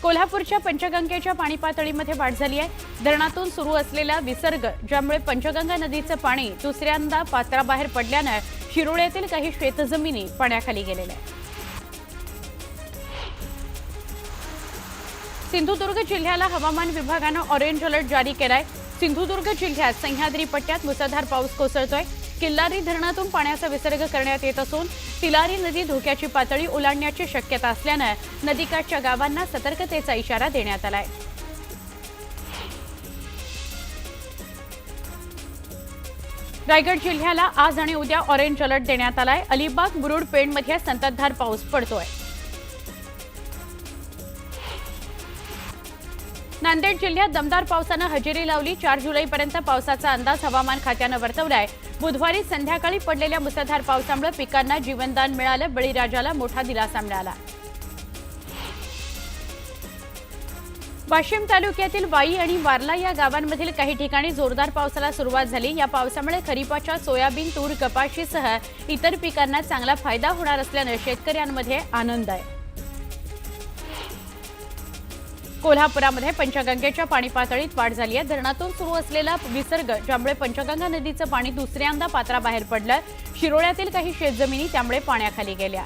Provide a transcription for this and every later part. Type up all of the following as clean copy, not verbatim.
कोल्हापूरच्या पंचगंगेच्या पाणी पातळीमध्ये वाढ झाली आहे। धरणातून सुरू असलेला विसर्ग ज्यामुळे पंचगंगा नदीचं पाणी दुसऱ्यांदा पात्राबाहेर पडल्याने शिरोळ्यातील काही शेतजमिनी पाण्याखाली गेलेल्या आहेत। सिंधुदुर्ग जिल्ह्याला हवामान विभागाने ऑरेंज अलर्ट जारी केलाय। सिंधुदुर्ग जिल्ह्यात सह्याद्री पट्ट्यात मुसळधार पाऊस कोसळतोय। किल्लारी धरणातून पाण्याचा विसर्ग करण्यात येत असून तिलारी नदी धोक्याची पातळी ओलांडण्याची शक्यता असल्याने नदीकाठच्या गावांना सतर्कतेचा इशारा देण्यात आलाय। रायगड जिल्ह्याला आज आणि उद्या ऑरेंज अलर्ट देण्यात आलाय। अलिबाग मुरुड पेणमध्ये संततधार पाऊस पडतोय। नांदेड जिल्ह्यात दमदार पावसाने हजेरी लावली। 4 जुलैपर्यंत पावसाचा अंदाज हवामान खात्याने वर्तवलाय। बुधवारी संध्याकाळी पडलेल्या मुसळधार पावसामुळे पिकांना जीवनदान मिळालं। बळीराजाला मोठा दिलासा मिळाला। वाशिम तालुक्यातील वाई आणि वारला या गावांमधील काही ठिकाणी जोरदार पावसाला सुरुवात झाली। या पावसामुळे खरीपाच्या सोयाबीन, तूर, कपाशीसह इतर पिकांना चांगला फायदा होणार असल्याने शेतकऱ्यांमध्ये आनंद आहे। कोल्हापुरामध्ये पंचगंगेच्या पाणी पातळीत वाढ झाली आहे। धरणातून सुरू असलेला विसर्ग ज्यामुळे पंचगंगा नदीचं पाणी दुसऱ्यांदा पात्राबाहेर पडलं। शिरोळ्यातील काही शेतजमिनी त्यामुळे पाण्याखाली गेल्या।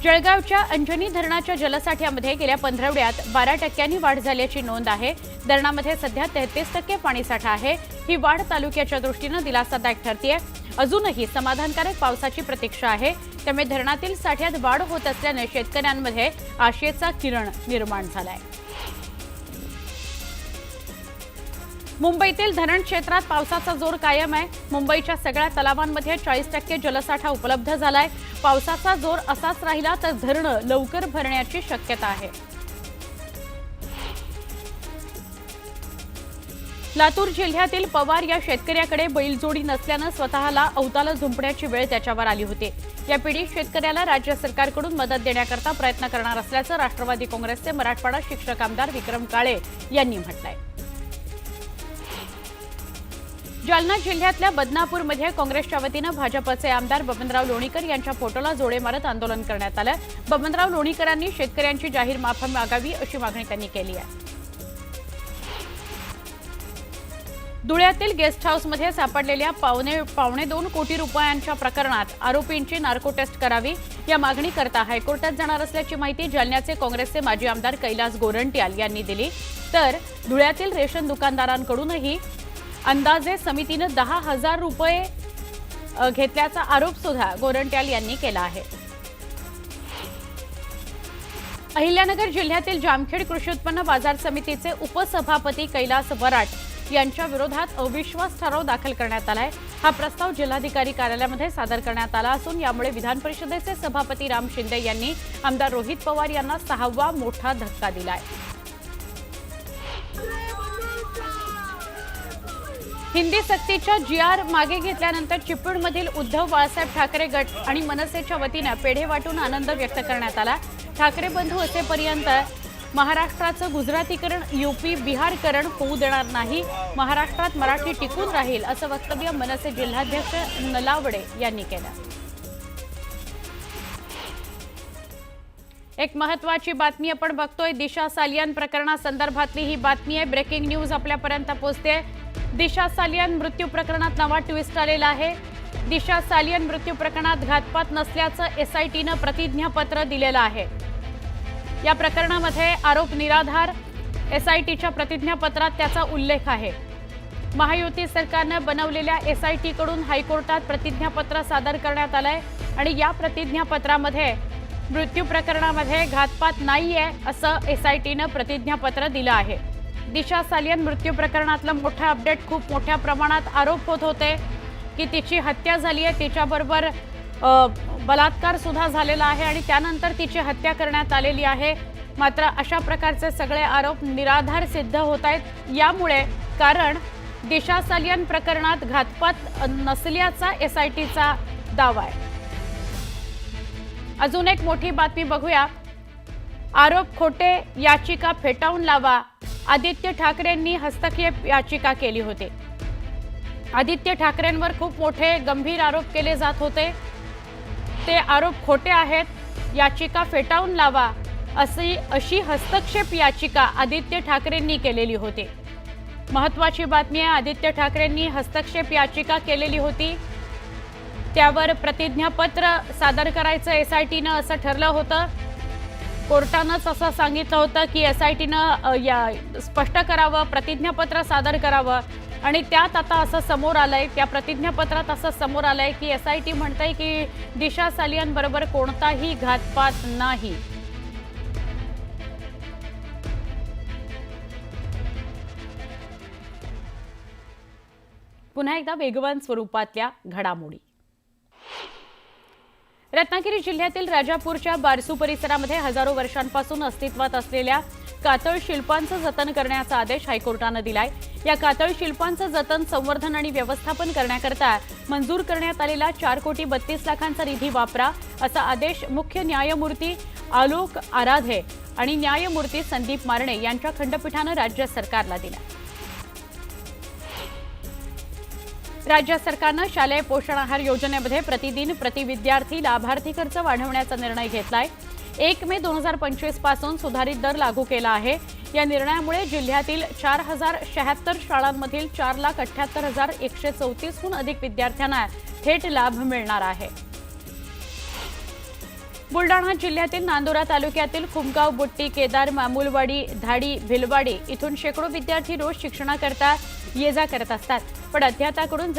जळगावच्या अंजनी धरणाच्या जलसाठ्यामध्ये गेल्या पंधरवड्यात 12% वाढ झाल्याची नोंद आहे। धरणामध्ये सध्या 33% पाणीसाठा आहे। ही वाढ तालुक्याच्या दृष्टीने दिलासादायक ठरते। अजूनही समाधानकारक पावसाची प्रतीक्षा आहे। त्यामुळे धरणातील साठ्यात वाढ होत असल्याने शेतकऱ्यांमध्ये आशेचा किरण निर्माण झालाय। मुंबईतील धरण क्षेत्रात पावसाचा जोर कायम आहे। मुंबईच्या सगळ्या तलावांमध्ये 40% जलसाठा उपलब्ध झालाय। पावसाचा जोर असाच राहिला तर धरणं लवकर भरण्याची शक्यता आहे। लातूर जिल्ह्यातील पवार या शेतकऱ्याकडे बैलजोडी नसल्याने स्वतःला अवताला झुंपण्याची वेळ त्याच्यावर आली होती। या पीडित शेतकऱ्याला राज्य सरकारकडून मदत देण्याकरता प्रयत्न करणार असल्याचं राष्ट्रवादी काँग्रेसचे मराठवाडा शिक्षक आमदार विक्रम काळे यांनी म्हटलंय। जालना जिल्ह्यातल्या बदनापूरमध्ये काँग्रेसच्या वतीने भाजपचे आमदार बबनराव लोणीकर यांच्या फोटोला जोडे मारत आंदोलन करण्यात आलं। बबनराव लोणीकरांनी शेतकऱ्यांची जाहीर माफी मागावी अशी मागणी त्यांनी केली आहे। धुळ्यातील गेस्ट हाऊसमध्ये सापडलेल्या पावणे 2 कोटी रुपयांच्या प्रकरणात आरोपींची नार्को टेस्ट करावी या मागणीकरता हायकोर्टात जाणार असल्याची माहिती जालन्याचे काँग्रेसचे माजी आमदार कैलास गोरंट्याल यांनी दिली। तर धुळ्यातील रेशन दुकानदारांकडूनही अंदाजे समितीने 10,000 रुपये घेतल्याचा आरोप सुद्धा गोरंट्याल यांनी केला आहे। अहिल्यानगर जिल्ह्यातील जामखेड कृषी उत्पन्न बाजार समितीचे उपसभापती कैलास वराट यांच्या विरोधात अविश्वास ठराव दाखल करण्यात आलाय। हा प्रस्ताव जिल्हाधिकारी कार्यालयामध्ये सादर करण्यात आला असून यामुळे विधान परिषदेचे सभापती राम शिंदे यांनी आमदार रोहित पवार यांना 6वा मोठा धक्का दिलाय। हिंदी सक्तीच्या GR मागे घेतल्यानंतर चिपळूणमधील उद्धव बाळासाहेब ठाकरे गट आणि मनसेच्या वतीने पेढे वाटून आनंद व्यक्त करण्यात आला। ठाकरे बंधू असेपर्यंत महाराष्ट्राचं गुजरातीकरण, यूपी बिहारकरण होऊ देणार नाही। महाराष्ट्रात मराठी टिकून राहील असं वक्तव्य मनसे जिल्हाध्यक्ष नलावडे यांनी केलं। एक महत्त्वाची बातमी आपण बघतोय। दिशा सालियन प्रकरणासंदर्भातली ही बातमी आहे। ब्रेकिंग न्यूज आपल्यापर्यंत पोहोचते। दिशा सालियन मृत्यू प्रकरणात नवा ट्विस्ट आलेला आहे। दिशा सालियन मृत्यू प्रकरणात घातपात नसल्याचं SITनं प्रतिज्ञापत्र दिलेलं आहे। या प्रकरणामध्ये आरोप निराधार। SITच्या प्रतिज्ञापत्रात त्याचा उल्लेख आहे। महायुती सरकारने बनवलेल्या SITकडून हायकोर्टात प्रतिज्ञापत्र सादर करण्यात आलंय आणि या प्रतिज्ञापत्रामध्ये मृत्यू प्रकरणामध्ये घातपात नाहीये असं SITनं प्रतिज्ञापत्र दिलं आहे। दिशा सालियन मृत्यू प्रकरणातलं मोठं अपडेट, खूप मोठ्या प्रमाणात आरोप होत होते की तिची हत्या झाली आहे, तिच्याबरोबर बलात्कार सुद्धा झालेला आहे आणि त्यानंतर तिची हत्या करण्यात आलेली आहे। मात्र अशा प्रकारचे सगळे आरोप निराधार सिद्ध होत आहेत। यामुळे कारण दिशा सालियन प्रकरणात घातपात नसल्याचा SITचा दावा आहे। अजून एक मोठी बातमी बघूया। आरोप खोटे, याचिका फेटाळून लावा। आदित्य ठाकरेंनी हस्तक्षेप याचिका केली होती। आदित्य ठाकरेंवर खूप मोठे गंभीर आरोप केले जात होते। ते आरोप खोटे आहेत। याचिका फेटाळून लावा अशी हस्तक्षेप याचिका आदित्य ठाकरेंनी केलेली होती। महत्त्वाची बातमी आहे, आदित्य ठाकरेंनी हस्तक्षेप याचिका केलेली होती, त्यावर प्रतिज्ञापत्र सादर करायचं एसआयटीनं असं ठरलं होतं। कोर्टानंच असं सांगितलं होतं की एसआयटीनं स्पष्ट करावं, प्रतिज्ञापत्र सादर करावं आणि त्यात आता असं समोर आलंय, त्या प्रतिज्ञापत्रात असं समोर आलंय की एसआयटी म्हणतंय की दिशा सालियानबरोबर कोणताही घातपात नाही। पुन्हा एकदा वेगवान स्वरूपातल्या घडामोडी। रत्नागिरी जिल्ह्यातील राजापूरच्या बारसू परिसरामध्ये हजारो वर्षांपासून अस्तित्वात असलेल्या कातळ शिल्पांचं जतन करण्याचा आदेश हायकोर्टानं दिलाय। या कातळ शिल्पांचं जतन, संवर्धन आणि व्यवस्थापन करण्याकरता मंजूर करण्यात आलेला 4,32,00,000 निधी वापरा असा आदेश मुख्य न्यायमूर्ती आलोक आराधे आणि न्यायमूर्ती संदीप मारणे यांच्या खंडपीठानं राज्य सरकारला दिला। राज्य सरकारनं शालेय पोषण आहार योजनेमध्ये प्रतिदिन प्रति विद्यार्थी लाभार्थी खर्च वाढवण्याचा निर्णय घेतलाय। 1 मे 2025 पासून सुधारित दर लागू केला आहे। या निर्णयामुळे जिल्ह्यातील 4,076 शाळांमधील 4,78,134 हून अधिक विद्यार्थ्यांना थेट लाभ मिळणार आहे। बुलढाणा जिल्ह्यातील नांदुरा तालुक्यातील खुमगाव, बुट्टी, केदार, मामुलवाडी, धाडी, भिलवाडी इथून शेकडो विद्यार्थी रोज शिक्षणाकरता ये-जा करत असतात, पण अध्यात्माकडून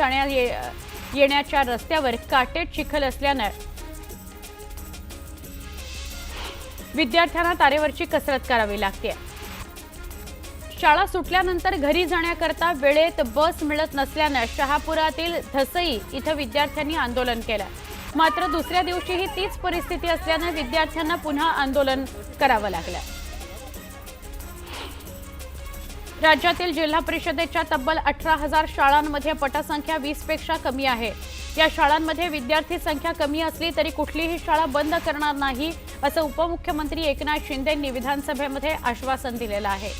येण्याच्या रस्त्यावर काटेट चिखल असल्यानं विद्यार्थ्यांना तारेवरची कसरत करावी लागते। शाळा सुटल्यानंतर घरी जाण्याकरता वेळेत बस मिळत नसल्यानं शहापुरातील धसई इथं विद्यार्थ्यांनी आंदोलन केलं। मात्र दुसऱ्या दिवशीही तीच परिस्थिती असल्यानं विद्यार्थ्यांना पुन्हा आंदोलन करावं लागलं। राज्यातील जिल्हा परिषदेच्या तब्बल 18,000 शाळांमध्ये पटसंख्या 20 पेक्षा कमी आहे। या शाळांमध्ये विद्यार्थी संख्या कमी असली तरी कुठलीही शाळा बंद करणार नाही असं उपमुख्यमंत्री एकनाथ शिंदेंनी विधानसभेमध्ये आश्वासन दिलेलं आहे।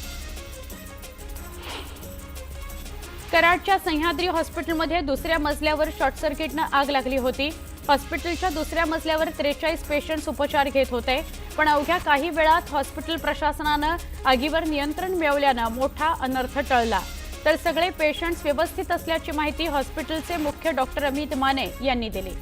कराडच्या सह्याद्री हॉस्पिटलमध्ये दुसऱ्या मजल्यावर शॉर्ट सर्किटनं आग लागली होती। हॉस्पिटलच्या दुसऱ्या मजल्यावर 43 पेशंट्स उपचार घेत होते, पण अवघ्या काही वेळात हॉस्पिटल प्रशासनानं आगीवर नियंत्रण मिळवल्यानं मोठा अनर्थ टळला। तर सगळे पेशंट्स व्यवस्थित असल्याची माहिती हॉस्पिटलचे मुख्य डॉक्टर अमित माने यांनी दिली।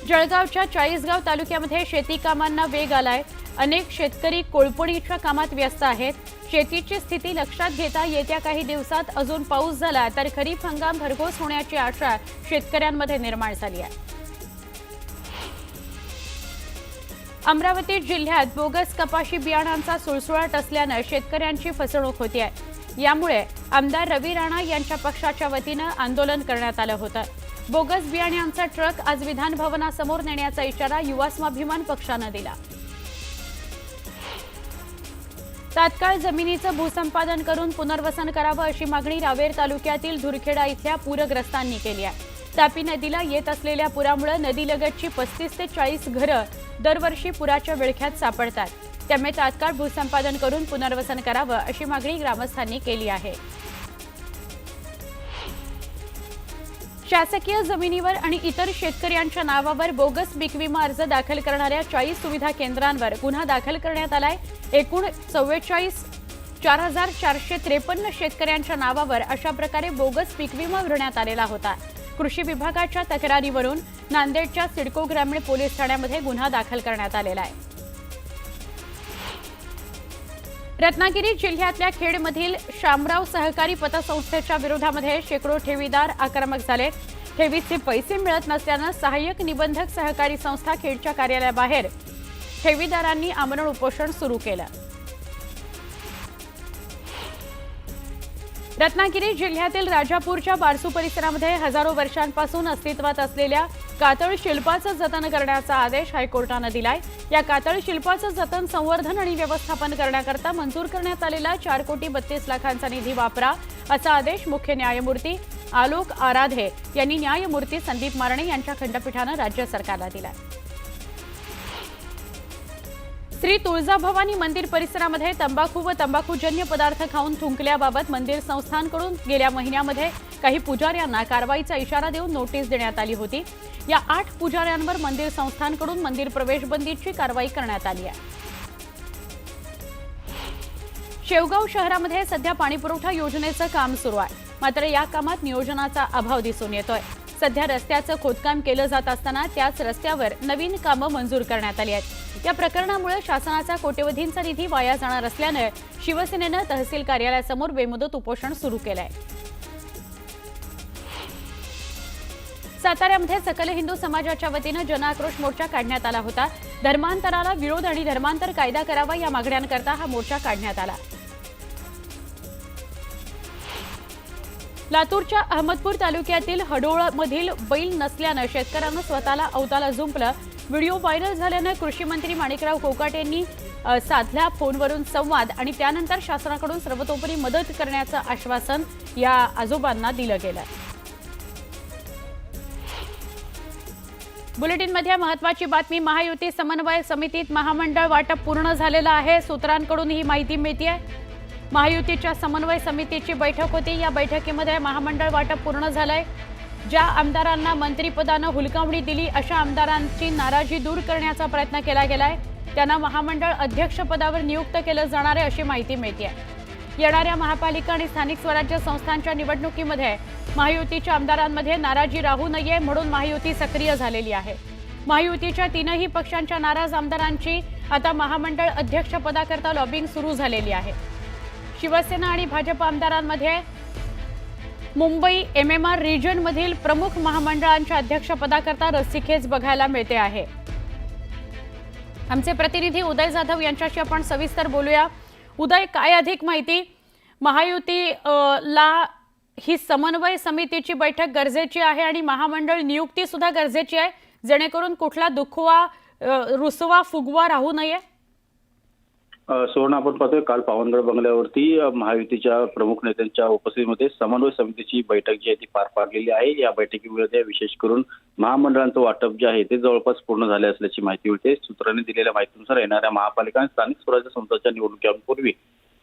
जळगावच्या चाळीसगाव तालुक्यामध्ये शेती कामांना वेग आलाय। अनेक शेतकरी कोळपणीच्या कामात व्यस्त आहेत। शेतीची स्थिती लक्षात घेता येत्या काही दिवसात अजून पाऊस झाला तर खरीप हंगाम भरघोस होण्याची आशा शेतकऱ्यांमध्ये निर्माण झाली आहे। अमरावती जिल्ह्यात बोगस कपाशी बियाणांचा सुळसुळाट असल्यानं शेतकऱ्यांची फसवणूक होती आहे। यामुळे आमदार रवी राणा यांच्या पक्षाच्या वतीनं आंदोलन करण्यात आलं होतं। बोगस बियाणांचा ट्रक आज विधान भवनासमोर नेण्याचा इशारा युवा स्वाभिमान पक्षानं दिला। तात्काळ जमिनीचं भूसंपादन करून पुनर्वसन करावं अशी मागणी रावेर तालुक्यातील धुरखेडा इथल्या पूरग्रस्तांनी केली आहे। तापी नदीला येत असलेल्या पुरामुळे नदीलगतची 35 ते 40 घरं दरवर्षी पुराच्या विळख्यात सापडतात, त्यामुळे तात्काळ भूसंपादन करून पुनर्वसन करावं अशी मागणी ग्रामस्थांनी केली आहे। शासकीय जमिनीवर आणि इतर शेतकऱ्यांच्या नावावर बोगस पीक विमा अर्ज दाखल करणाऱ्या 40 सुविधा केंद्रांवर गुन्हा दाखल करण्यात आलाय। एकूण 4,453 शेतकऱ्यांच्या नावावर अशा प्रकारे बोगस पीक विमा भरण्यात आलेला होता। कृषी विभागाच्या तक्रारीवरून नांदेडच्या सिडको ग्रामीण पोलीस ठाण्यामध्ये गुन्हा दाखल करण्यात आलेला आहे। रत्नागिरी जिल्ह्यातल्या खेडमधील शामराव सहकारी पतसंस्थेच्या विरोधामध्ये शेकडो ठेवीदार आक्रमक झाले। ठेवीचे पैसे मिळत नसल्यानं सहाय्यक निबंधक सहकारी संस्था खेडच्या कार्यालयाबाहेर ठेवीदारांनी आमरण उपोषण सुरू केलं। रत्नागिरी जिल्ह्यातील राजापूरच्या बारसू परिसरामध्ये हजारो वर्षांपासून अस्तित्वात असलेल्या कातळ शिल्पाचं जतन करण्याचा आदेश हायकोर्टानं दिलाय। या कातळ शिल्पाचं जतन, संवर्धन आणि व्यवस्थापन करण्याकरता मंजूर करण्यात आलेला 4,32,00,000 निधी वापरा असा आदेश मुख्य न्यायमूर्ती आलोक आराधे यांनी न्यायमूर्ती संदीप मारणे यांच्या खंडपीठानं राज्य सरकारला दिलाय। श्री तुळजाभवानी मंदिर परिसरामध्ये तंबाखू व तंबाखूजन्य पदार्थ खाऊन थुंकल्याबाबत मंदिर संस्थानकडून गेल्या महिन्यामध्ये काही पुजाऱ्यांना कारवाईचा इशारा देऊन नोटीस देण्यात आली होती। या 8 पुजाऱ्यांवर मंदिर संस्थानकडून मंदिर प्रवेश बंदीची कारवाई करण्यात आली आहे। शेवगाव शहरामध्ये सध्या पाणीपुरवठा योजनेचं काम सुरू आहे, मात्र या कामात नियोजनाचा अभाव दिसून येतोय। सध्या रस्त्याचं खोदकाम केलं जात असताना त्याच रस्त्यावर नवीन कामं मंजूर करण्यात आली आहेत। या प्रकरणामुळे शासनाचा कोट्यवधींचा निधी वाया जाणार असल्याने शिवसेनेनं तहसील कार्यालयासमोर बेमुदत उपोषण सुरू केलंय। साताऱ्यामध्ये सकल हिंदू समाजाच्या वतीनं जनआक्रोश मोर्चा काढण्यात आला होता। धर्मांतराला विरोध आणि धर्मांतर कायदा करावा या मागण्यांकरता हा मोर्चा काढण्यात आला। लातूरच्या अहमदपूर तालुक्यातील हडोळमधील बैल नसल्यानं शेतकऱ्यांना स्वतःला अवताला जुंपलं। व्हिडिओ व्हायरल झाल्यानं कृषी मंत्री माणिकराव कोकाटे यांनी साधला फोनवरून संवाद आणि त्यानंतर शासनाकडून सर्वतोपरी मदत करण्याचं आश्वासन या आजोबांना दिलं गेलं। बुलेटिनमध्ये महत्त्वाची बातमी, महायुती समन्वय समितीत महामंडळ वाटप पूर्ण झालेलं आहे। सूत्रांकडून ही माहिती मिळतेय। महायुतीच्या समन्वय समितीची बैठक होती। या बैठकीमध्ये महामंडळ वाटप पूर्ण झालंय। ज्या आमदारांना मंत्रिपदानं हुलकावणी दिली अशा आमदारांची नाराजी दूर करण्याचा प्रयत्न केला गेलाय। त्यांना महामंडळ अध्यक्षपदावर नियुक्त केलं जाणार आहे अशी माहिती मिळते। येणाऱ्या महापालिका आणि स्थानिक स्वराज्य संस्थांच्या निवडणुकीमध्ये महायुतीच्या आमदारांमध्ये नाराजी राहू नये म्हणून महायुती सक्रिय झालेली आहे। महायुतीच्या 3ही पक्षांच्या नाराज आमदारांची आता महामंडळ अध्यक्षपदाकरता लॉबिंग सुरू झालेली आहे। शिवसेना आणि भाजप आमदारांमध्ये मुंबई MMR रिजन मधील प्रमुख महामंडळांच्या अध्यक्षपदाकरता रस्सीखेच बघायला मिळते आहे। आमचे प्रतिनिधी उदय जाधव यांच्याशी आपण सविस्तर बोलूया। उदय, काय अधिक माहिती? महायुतीला ही समन्वय समितीची बैठक गरजेची आहे आणि महामंडळ नियुक्ती सुद्धा गरजेची आहे, जेणेकरून कुठला दुखवा रुसवा फुगवा राहू नये। सुवर्ण, आपण पाहतोय काल पावनगड बंगल्यावरती महायुतीच्या प्रमुख नेत्यांच्या उपस्थितीमध्ये समन्वय समितीची बैठक जी आहे ती पार पाडलेली आहे। या बैठकीमध्ये विशेष करून महामंडळांचं वाटप जे आहे ते जवळपास पूर्ण झाले असल्याची माहिती मिळते। सूत्रांनी दिलेल्या माहितीनुसार येणाऱ्या महापालिका आणि स्थानिक स्वराज्य संस्थांच्या निवडणुकीपूर्वी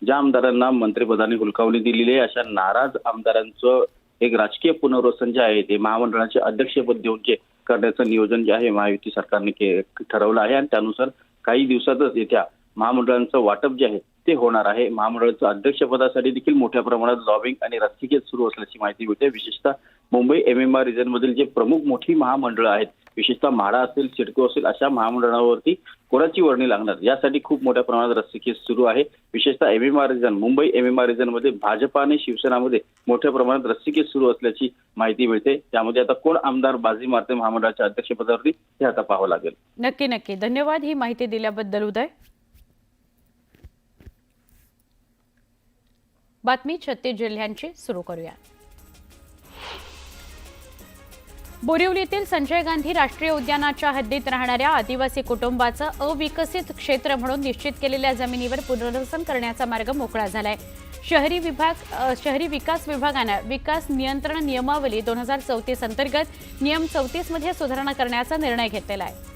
ज्या आमदारांना मंत्रिपदाने हुलकावणी दिलेली आहे अशा नाराज आमदारांचं एक राजकीय पुनर्वसन जे आहे ते महामंडळाचे अध्यक्षपद देऊन जे करण्याचं नियोजन जे आहे महायुती सरकारने ठरवलं आहे आणि त्यानुसार काही दिवसातच येत्या महामंडळांचं वाटप जे आहे ते होणार आहे। महामंडळाचं अध्यक्षपदासाठी देखील मोठ्या प्रमाणात लॉबिंग आणि रस्सीखेच सुरू असल्याची माहिती मिळते। विशेषतः मुंबई MMR रिजन मधील जे प्रमुख मोठी महामंडळं आहेत, विशेषतः म्हाडा असेल, सिडको असेल, अशा महामंडळावरती कोणाची वर्णी लागणार यासाठी खूप मोठ्या प्रमाणात रस्सीखेच सुरू आहे। विशेषतः MMR region, Mumbai MMR region मध्ये भाजप आणि शिवसेनामध्ये मोठ्या प्रमाणात रस्सीखेच सुरू असल्याची माहिती मिळते। त्यामध्ये आता कोण आमदार बाजी मारते महामंडळाच्या अध्यक्षपदावरती हे आता पाहावं लागेल। नक्की धन्यवाद ही माहिती दिल्याबद्दल उदय। बातमी 36 जिल्ह्यांची सुरू करूया। बोरिवलीतील संजय गांधी राष्ट्रीय उद्यानाच्या हद्दीत राहणाऱ्या आदिवासी कुटुंबाचं अविकसित क्षेत्र म्हणून निश्चित केलेल्या जमिनीवर पुनर्वसन करण्याचा मार्ग मोकळा झालाय। शहरी विकास विभागानं विकास नियंत्रण नियमावली 2034 अंतर्गत नियम 34 मध्ये सुधारणा करण्याचा निर्णय घेतलेला आहे।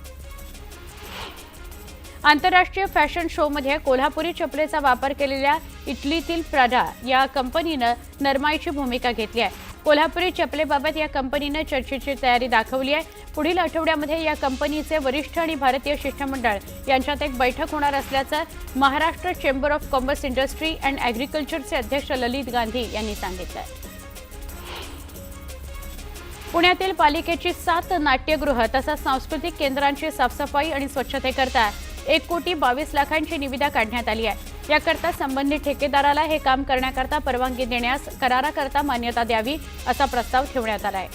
आंतरराष्ट्रीय फॅशन शो मध्ये कोल्हापुरी चपलेचा वापर केलेल्या इटलीतील प्राडा या कंपनीनं नरमाईची भूमिका घेतली आहे। कोल्हापुरी चपलेबाबत या कंपनीनं चर्चेची तयारी दाखवली आहे। पुढील आठवड्यामध्ये या कंपनीचे वरिष्ठ आणि भारतीय शिष्टमंडळ यांच्यात एक बैठक होणार असल्याचं Maharashtra chamber of commerce industry and ॲग्रिकल्चरचे अध्यक्ष ललित गांधी यांनी सांगितलं। पुण्यातील पालिकेची 7 नाट्यगृह तसंच सांस्कृतिक केंद्रांची साफसफाई आणि स्वच्छतेकरता 1,22,00,000ची निविदा काढण्यात आली आहे। याकरता संबंधित ठेकेदाराला हे काम करण्याकरता परवानगी देण्यास कराराकरता मान्यता द्यावी असा प्रस्ताव ठेवण्यात आला आहे।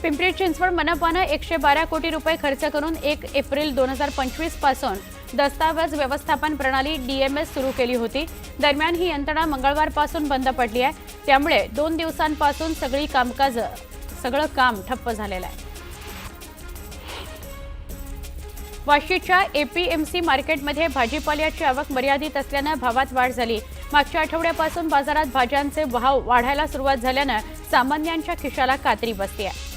पिंपरी चिंचवड मनपानं 112 कोटी रुपये खर्च करून 1 एप्रिल 2025 पासून दस्तावेज व्यवस्थापन प्रणाली DMS सुरू केली होती। दरम्यान ही यंत्रणा मंगळवारपासून बंद पडली आहे, त्यामुळे 2 दिवसांपासून सगळं काम ठप्प झालेलं आहे। वाशीच्या APMC मार्केटमध्ये भाजीपाल्याची आवक मर्यादित असल्यानं भावात वाढ झाली। मागच्या आठवड्यापासून बाजारात भाज्यांचे भाव वाढायला सुरुवात झाल्यानं सामान्यांच्या खिशाला कात्री बसते आहे।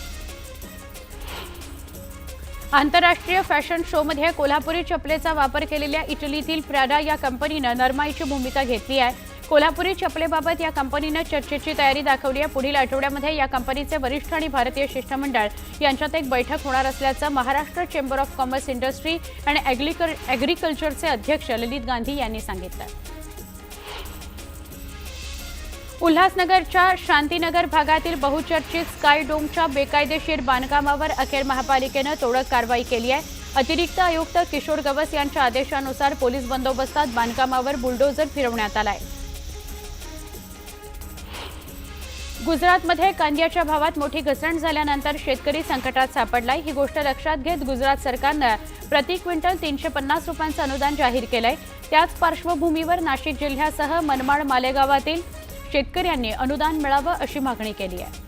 आंतरराष्ट्रीय फॅशन शोमध्ये कोल्हापुरी चपलेचा वापर केलेल्या इटलीतील प्राडा या कंपनीनं नरमाईची भूमिका घेतली आहे. कोल्हापुरी चपलेबाबत या कंपनीनं चर्चेची तयारी दाखवली आहे. पुढील आठवड्यामध्ये या कंपनीचे वरिष्ठ आणि भारतीय शिष्टमंडळ यांच्यात एक बैठक होणार असल्याचं Maharashtra chamber of commerce, industry आणि ॲग्रिकल्चरचे अध्यक्ष ललित गांधी यांनी सांगितलं. उल्हासनगरच्या शांतीनगर भागातील बहुचर्चित स्काय डोमच्या बेकायदेशीर बांधकामावर अखेर महापालिकेनं तोडक कारवाई केली आहे. अतिरिक्त आयुक्त किशोर गवस यांच्या आदेशानुसार पोलीस बंदोबस्तात बांधकामावर बुलडोझर फिरवण्यात आलाय. गुजरातमध्ये कांद्याच्या भावात मोठी घसरण झाल्यानंतर शेतकरी संकटात सापडलाय. ही गोष्ट लक्षात घेत गुजरात सरकारनं प्रति क्विंटल 350 रुपयांचं अनुदान जाहीर केलंय. त्याच पार्श्वभूमीवर नाशिक जिल्ह्यासह मनमाड, मालेगावातील शेतकऱ्यांनी अनुदान मिळावं अशी मागणी केली आहे.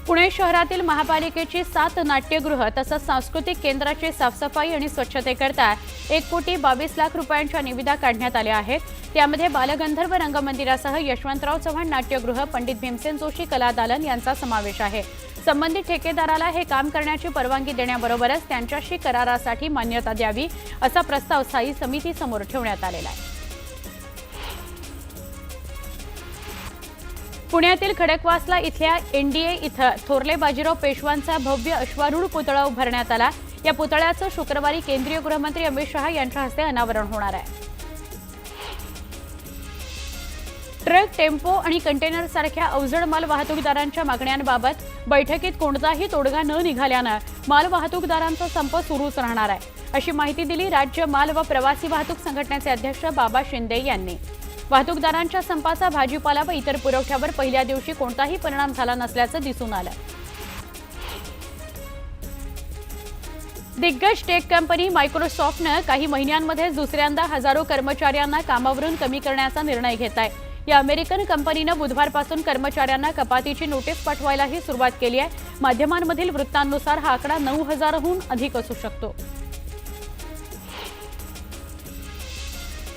पुणे शहरातील महापालिकेची 7 नाट्यगृह तसंच सांस्कृतिक केंद्राची साफसफाई आणि स्वच्छतेकरता 1,22,00,000 रुपयांच्या निविदा काढण्यात आल्या आहेत. त्यामध्ये बालगंधर्व रंगमंदिरासह यशवंतराव चव्हाण नाट्यगृह, पंडित भीमसेन जोशी कला दालन यांचा समावेश आहे. संबंधित ठेकेदाराला हे काम करण्याची परवानगी देण्याबरोबरच त्यांच्याशी करारासाठी मान्यता द्यावी असा प्रस्ताव स्थायी समितीसमोर ठेवण्यात आलेला आहे. पुण्यातील खडकवासला इथल्या एनडीए इथं थोरले बाजीराव पेशवांचा भव्य अश्वारूढ पुतळा उभारण्यात आला. या पुतळ्याचं शुक्रवारी केंद्रीय गृहमंत्री अमित शहा यांच्या हस्ते अनावरण होणार आहे. ट्रक, टेम्पो आणि कंटेनर सारख्या अवजड माल वाहतूकदारांच्या मागण्यांबाबत बैठकीत कोणताही तोडगा न निघाल्यानं माल वाहतूकदारांचा संप सुरूच राहणार आहे, अशी माहिती दिली राज्य माल व प्रवासी वाहतूक संघटनेचे अध्यक्ष बाबा शिंदे यांनी. वाहतूकदारांच्या संपाचा भाजीपाला व इतर पुरवठ्यावर पहिल्या दिवशी कोणताही परिणाम झाला नसल्याचं दिसून आलं. दिग्गज टेक कंपनी मायक्रोसॉफ्टनं काही महिन्यांमध्ये दुसऱ्यांदा हजारो कर्मचाऱ्यांना कामावरून कमी करण्याचा निर्णय घेत आहे. या अमेरिकन कंपनीनं बुधवारपासून कर्मचाऱ्यांना कपातीची नोटीस पाठवायलाही सुरुवात केली आहे. माध्यमांमधील वृत्तांनुसार हा आकडा 9,000हून अधिक असू शकतो.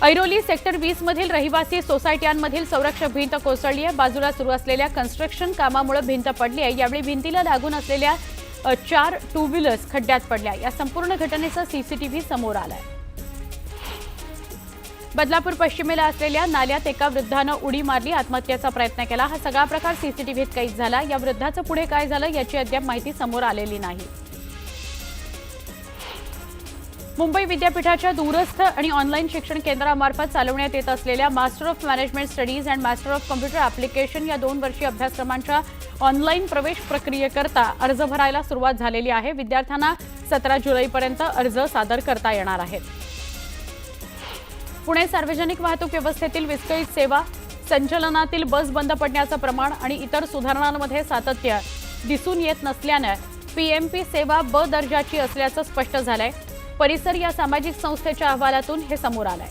ऐरोली सेक्टर 20 मधील रहिवासी सोसायट्यांमधील संरक्षक भिंत कोसळली आहे. बाजूला सुरू असलेल्या कन्स्ट्रक्शन कामामुळे भिंत पडली आहे. यावेळी भिंतीला लागून असलेल्या 4 टू व्हीलर्स खड्ड्यात पडल्या. या संपूर्ण घटनेचा सीसीटीव्ही समोर आलाय. बदलापूर पश्चिमेला असलेल्या नाल्यात एका वृद्धानं उडी मारली, आत्महत्येचा प्रयत्न केला. हा सगळा प्रकार सीसीटीव्हीत कैद झाला. या वृद्धाचं पुढे काय झालं याची अद्याप माहिती समोर आलेली नाही. मुंबई विद्यापीठाच्या दूरस्थ आणि ऑनलाईन शिक्षण केंद्रामार्फत चालवण्यात येत असलेल्या master of management studies and master of computer application या 2 वर्षीय अभ्यासक्रमांच्या ऑनलाईन प्रवेश प्रक्रियेकरता अर्ज भरायला सुरुवात झालेली आहे. विद्यार्थ्यांना 17 जुलैपर्यंत अर्ज सादर करता येणार आहेत. पुणे सार्वजनिक वाहतूक व्यवस्थेतील विस्कळीत सेवा, संचलनातील बस बंद पडण्याचं प्रमाण आणि इतर सुधारणांमध्ये सातत्य दिसून येत नसल्यानं पीएमपी सेवा ब दर्जाची असल्याचं स्पष्ट झालंय. परिसर या सामाजिक संस्थेच्या अहवालातून हे समोर आलंय.